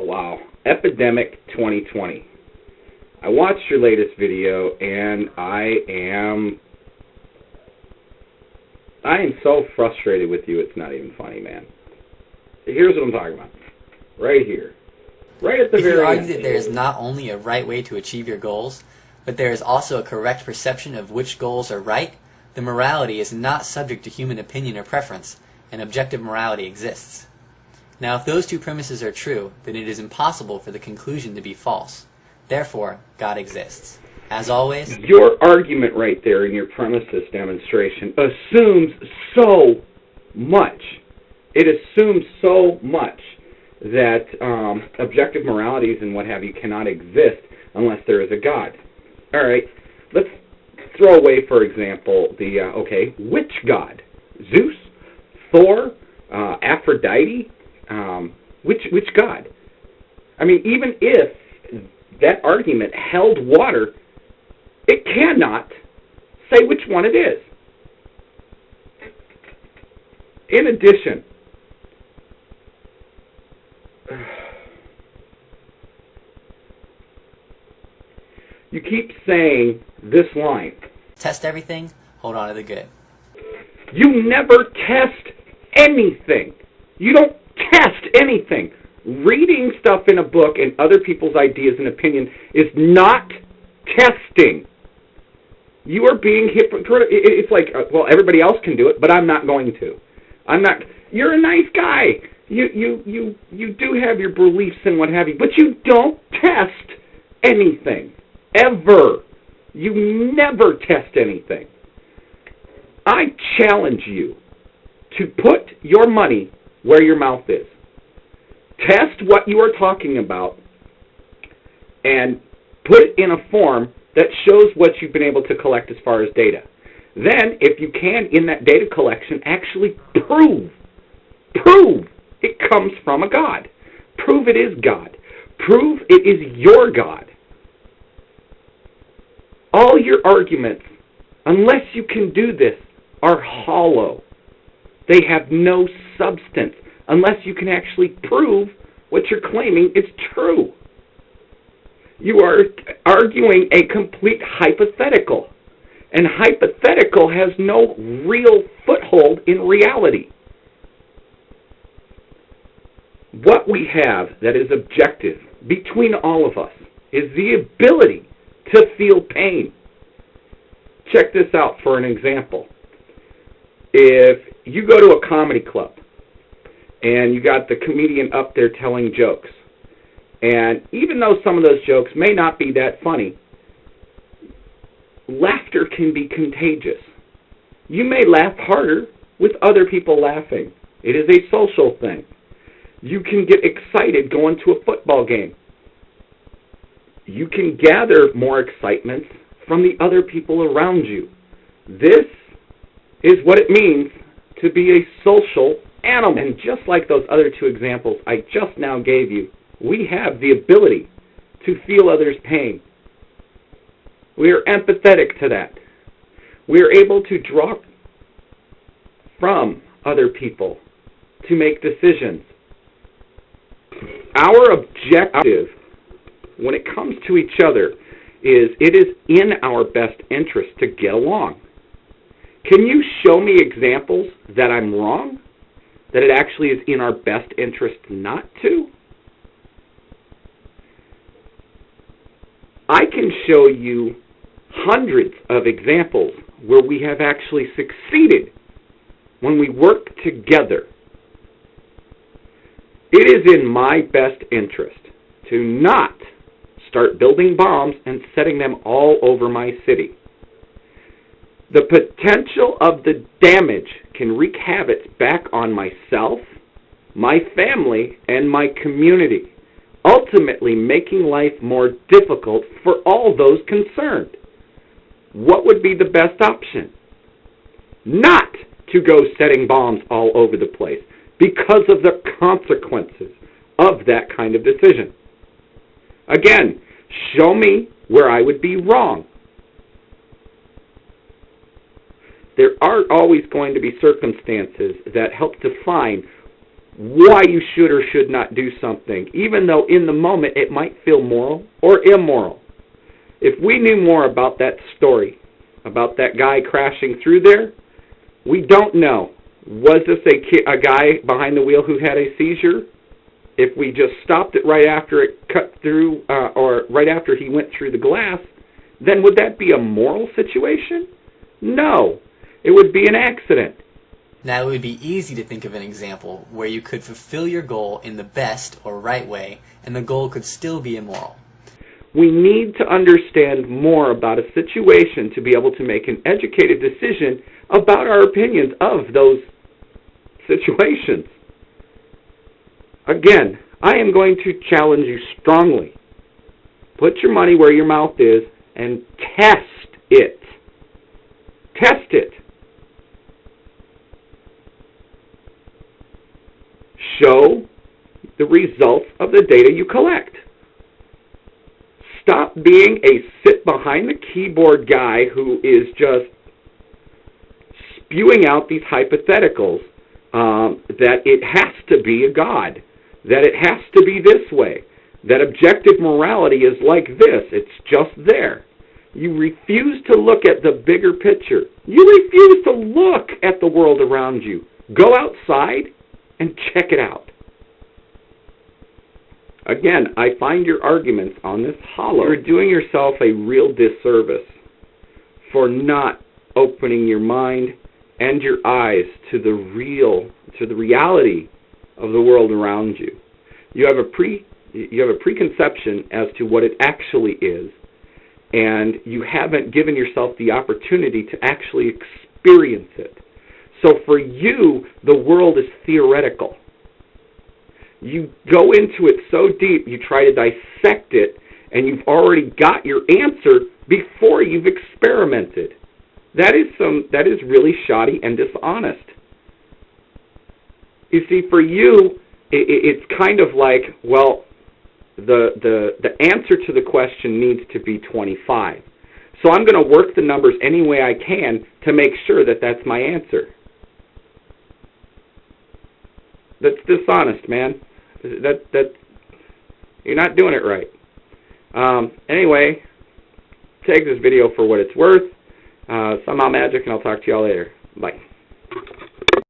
wow. Epydemic2020. I watched your latest video, and I am so frustrated with you, it's not even funny, man. Here's what I'm talking about. Right here. Right at the very end. If you argue that there is not only a right way to achieve your goals, but there is also a correct perception of which goals are right, the morality is not subject to human opinion or preference, and objective morality exists. Now, if those two premises are true, then it is impossible for the conclusion to be false. Therefore, God exists. As always, your argument right there in your premises demonstration assumes so much. It assumes so much that objective moralities and what have you cannot exist unless there is a God. All right, let's throw away, for example, the, which God? Zeus? Thor? Aphrodite? Which God? I mean, even if that argument held water, it cannot say which one it is. In addition, you keep saying this line. Test everything, hold on to the good. You never test anything. You don't test anything. Reading stuff in a book and other people's ideas and opinions is not testing. You are being hypocritical. It's like, well, everybody else can do it, but I'm not going to. I'm not. You're a nice guy. You do have your beliefs and what have you, but you don't test anything. Ever. You never test anything. I challenge you to put your money where your mouth is. Test what you are talking about and put it in a form that shows what you've been able to collect as far as data. Then, if you can, in that data collection, actually prove it comes from a God. Prove it is God. Prove it is your God. All your arguments, unless you can do this, are hollow. They have no substance unless you can actually prove what you're claiming is true. You are arguing a complete hypothetical, and hypothetical has no real foothold in reality. What we have that is objective between all of us is the ability to feel pain. Check this out for an example. If you go to a comedy club and you got the comedian up there telling jokes, and even though some of those jokes may not be that funny, laughter can be contagious. You may laugh harder with other people laughing. It is a social thing. You can get excited going to a football game. You can gather more excitement from the other people around you. This is what it means to be a social animal. And just like those other two examples I just now gave you, we have the ability to feel others' pain. We are empathetic to that. We are able to draw from other people to make decisions. Our objective when it comes to each other is it is in our best interest to get along. Can you show me examples that I'm wrong? That it actually is in our best interest not to? I can show you hundreds of examples where we have actually succeeded when we work together. It is in my best interest to not start building bombs and setting them all over my city. The potential of the damage can wreak havoc back on myself, my family, and my community, ultimately making life more difficult for all those concerned. What would be the best option? Not to go setting bombs all over the place because of the consequences of that kind of decision. Again, show me where I would be wrong. There are always going to be circumstances that help define why you should or should not do something, even though in the moment it might feel moral or immoral. If we knew more about that story, about that guy crashing through there, we don't know. Was this a guy behind the wheel who had a seizure? If we just stopped it right after it cut through, or right after he went through the glass, then would that be a moral situation? No. It would be an accident. Now, it would be easy to think of an example where you could fulfill your goal in the best or right way, and the goal could still be immoral. We need to understand more about a situation to be able to make an educated decision about our opinions of those situations. Again, I am going to challenge you strongly. Put your money where your mouth is and test it. Test it. Show the results of the data you collect. Stop being a sit-behind-the-keyboard guy who is just spewing out these hypotheticals that it has to be a God, that it has to be this way, that objective morality is like this, it's just there. You refuse to look at the bigger picture. You refuse to look at the world around you. Go outside and check it out. Again, I find your arguments on this hollow. You're doing yourself a real disservice for not opening your mind and your eyes to the reality of the world around you. You have a preconception as to what it actually is, and you haven't given yourself the opportunity to actually experience it. So for you, the world is theoretical. You go into it so deep, you try to dissect it, and you've already got your answer before you've experimented. That is really shoddy and dishonest. You see, for you, it's kind of like, well, the answer to the question needs to be 25. So I'm going to work the numbers any way I can to make sure that that's my answer. That's dishonest, man. That you're not doing it right. Anyway, take this video for what it's worth. Somehow magic, and I'll talk to y'all later. Bye.